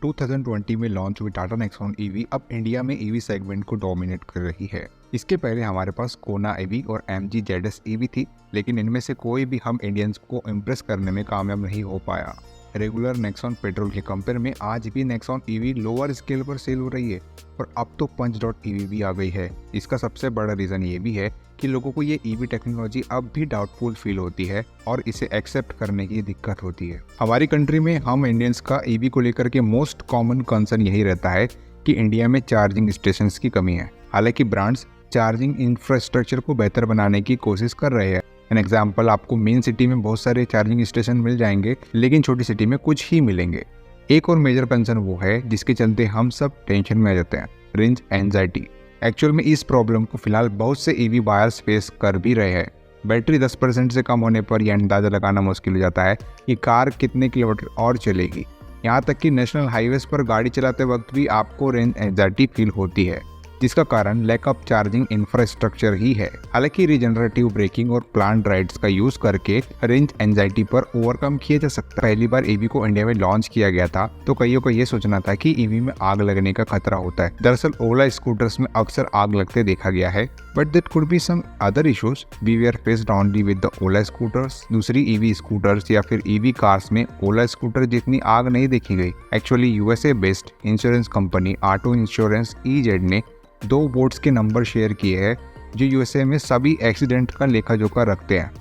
2020 में लॉन्च हुई Tata Nexon EV अब इंडिया में ईवी सेगमेंट को डोमिनेट कर रही है। इसके पहले हमारे पास कोना ईवी और MG ZS ईवी थी, लेकिन इनमें से कोई भी हम इंडियंस को इम्प्रेस करने में कामयाब नहीं हो पाया। रेगुलर नेक्सॉन पेट्रोल के कंपेयर में आज भी नेक्सॉन ईवी लोअर स्केल पर सेल हो रही है और अब तो पंच डॉट ईवी भी आ गई है। इसका सबसे बड़ा रीज़न ये भी है कि लोगों को ये ईवी टेक्नोलॉजी अब भी डाउटफुल फील होती है और इसे एक्सेप्ट करने की दिक्कत होती है। हमारी कंट्री में हम इंडियंस का ईवी को लेकर के मोस्ट कॉमन कंसर्न यही रहता है कि इंडिया में चार्जिंग स्टेशंस की कमी है। हालांकि ब्रांड्स चार्जिंग इंफ्रास्ट्रक्चर को बेहतर बनाने की कोशिश कर रहे हैं। एन एग्जाम्पल, आपको मेन सिटी में बहुत सारे चार्जिंग स्टेशन मिल जाएंगे, लेकिन छोटी सिटी में कुछ ही मिलेंगे। एक और मेजर कंसर्न वो है जिसके चलते हम सब टेंशन में आ जाते हैं, रेंज एंजाइटी। एक्चुअल में इस प्रॉब्लम को फिलहाल बहुत से ईवी बायर्स फेस कर भी रहे हैं। बैटरी 10% से कम होने पर यह अंदाजा लगाना मुश्किल हो जाता है कि कार कितने किलोमीटर और चलेगी। यहाँ तक कि नेशनल हाईवेज पर गाड़ी चलाते वक्त भी आपको रेंज एंजाइटी फील होती है, जिसका कारण लैक ऑफ चार्जिंग इंफ्रास्ट्रक्चर ही है। हालांकि रिजनरेटिव ब्रेकिंग और प्लांट राइड्स का यूज करके रेंज एंजाइटी पर ओवरकम किया जा सकता है। पहली बार ईवी को इंडिया में लॉन्च किया गया था तो कईयों को ये सोचना था कि ईवी में आग लगने का खतरा होता है। दरअसल ओला स्कूटर्स में अक्सर आग लगते देखा गया है, but that could be some other issues. We were faced only with the Ola scooters. दूसरी ईवी स्कूटर्स या फिर ईवी कार्स में ओला स्कूटर जितनी आग नहीं देखी गई। Actually USA based insurance company auto insurance EZ ने 2 बोर्ड्स के नंबर शेयर किए हैं जो यूएसए में सभी एक्सीडेंट का लेखा जोखा रखते हैं।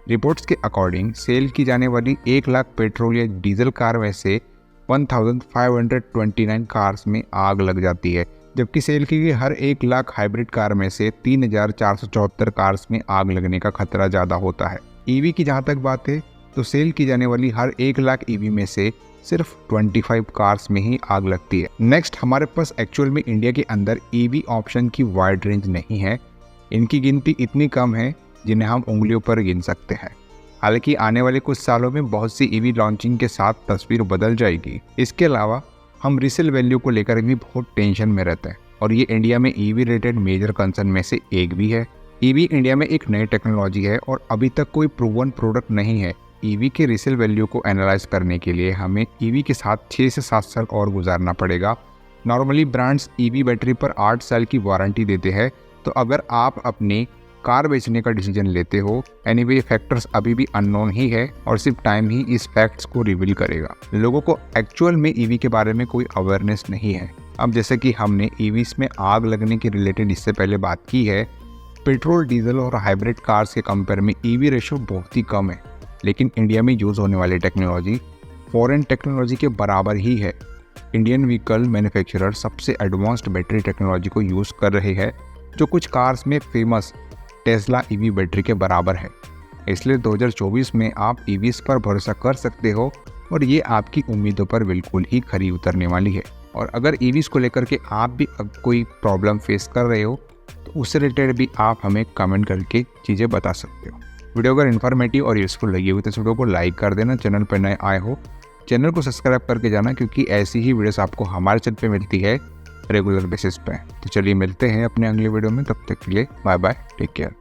रिपोर्ट्स के अकॉर्डिंग सेल की जाने वाली 1 लाख पेट्रोल या डीजल कार में से 1529 कार्स में आग लग जाती है, जबकि सेल की गई हर 1 लाख हाइब्रिड कार में से 3474 कार्स में आग लगने का खतरा ज़्यादा होता है। ईवी की जहाँ तक बात है तो सेल की जाने वाली हर 1 लाख ईवी में से सिर्फ 25 कार्स में ही आग लगती है। नेक्स्ट, हमारे पास एक्चुअल में इंडिया के अंदर ईवी ऑप्शन की वाइड रेंज नहीं है। इनकी गिनती इतनी कम है जिन्हें हम उंगलियों पर गिन सकते हैं। हालांकि आने वाले कुछ सालों में बहुत सी ईवी लॉन्चिंग के साथ तस्वीर बदल जाएगी। इसके अलावा हम रीसेल वैल्यू को लेकर भी बहुत टेंशन में रहते हैं और ये इंडिया में ईवी रिलेटेड मेजर कंसर्न में से एक भी है। ईवी इंडिया में एक नई टेक्नोलॉजी है और अभी तक कोई प्रूवन प्रोडक्ट नहीं है। ईवी के रीसेल वैल्यू को एनालाइज करने के लिए हमें ईवी के साथ 6 से 7 साल और गुजारना पड़ेगा। नॉर्मली ब्रांड्स ईवी बैटरी पर 8 साल की वारंटी देते हैं, तो अगर आप अपनी कार बेचने का डिसीजन लेते हो, एनीवे फैक्टर्स अभी भी अननोन ही है और सिर्फ टाइम ही इस फैक्ट्स को रिवील करेगा। लोगों को एक्चुअल में ईवी के बारे में कोई अवेयरनेस नहीं है। अब जैसे कि हमने ईवीज में आग लगने के रिलेटेड इससे पहले बात की है, पेट्रोल, डीजल और हाइब्रिड कार्स के कंपेयर में ईवी रेशो बहुत ही कम है, लेकिन इंडिया में यूज़ होने वाली टेक्नोलॉजी फॉरेन टेक्नोलॉजी के बराबर ही है। इंडियन व्हीकल मैन्युफैक्चरर सबसे एडवांस्ड बैटरी टेक्नोलॉजी को यूज़ कर रहे हैं, जो कुछ कार्स में फेमस टेस्ला ईवी बैटरी के बराबर है। इसलिए 2024 में आप ईवीज पर भरोसा कर सकते हो और ये आपकी उम्मीदों पर बिल्कुल ही खरी उतरने वाली है। और अगर ईवीज को लेकर के आप भी अब कोई प्रॉब्लम फेस कर रहे हो तो उससे रिलेटेड भी आप हमें कमेंट करके चीज़ें बता सकते हो। वीडियो अगर इन्फॉर्मेटिव और यूजफुल लगी हो तो इस वीडियो को लाइक कर देना। चैनल पर नए आए हो चैनल को सब्सक्राइब करके जाना, क्योंकि ऐसी ही वीडियोस आपको हमारे चैनल पे मिलती है रेगुलर बेसिस पे। तो चलिए मिलते हैं अपने अगले वीडियो में, तब तक के लिए बाय बाय, टेक केयर।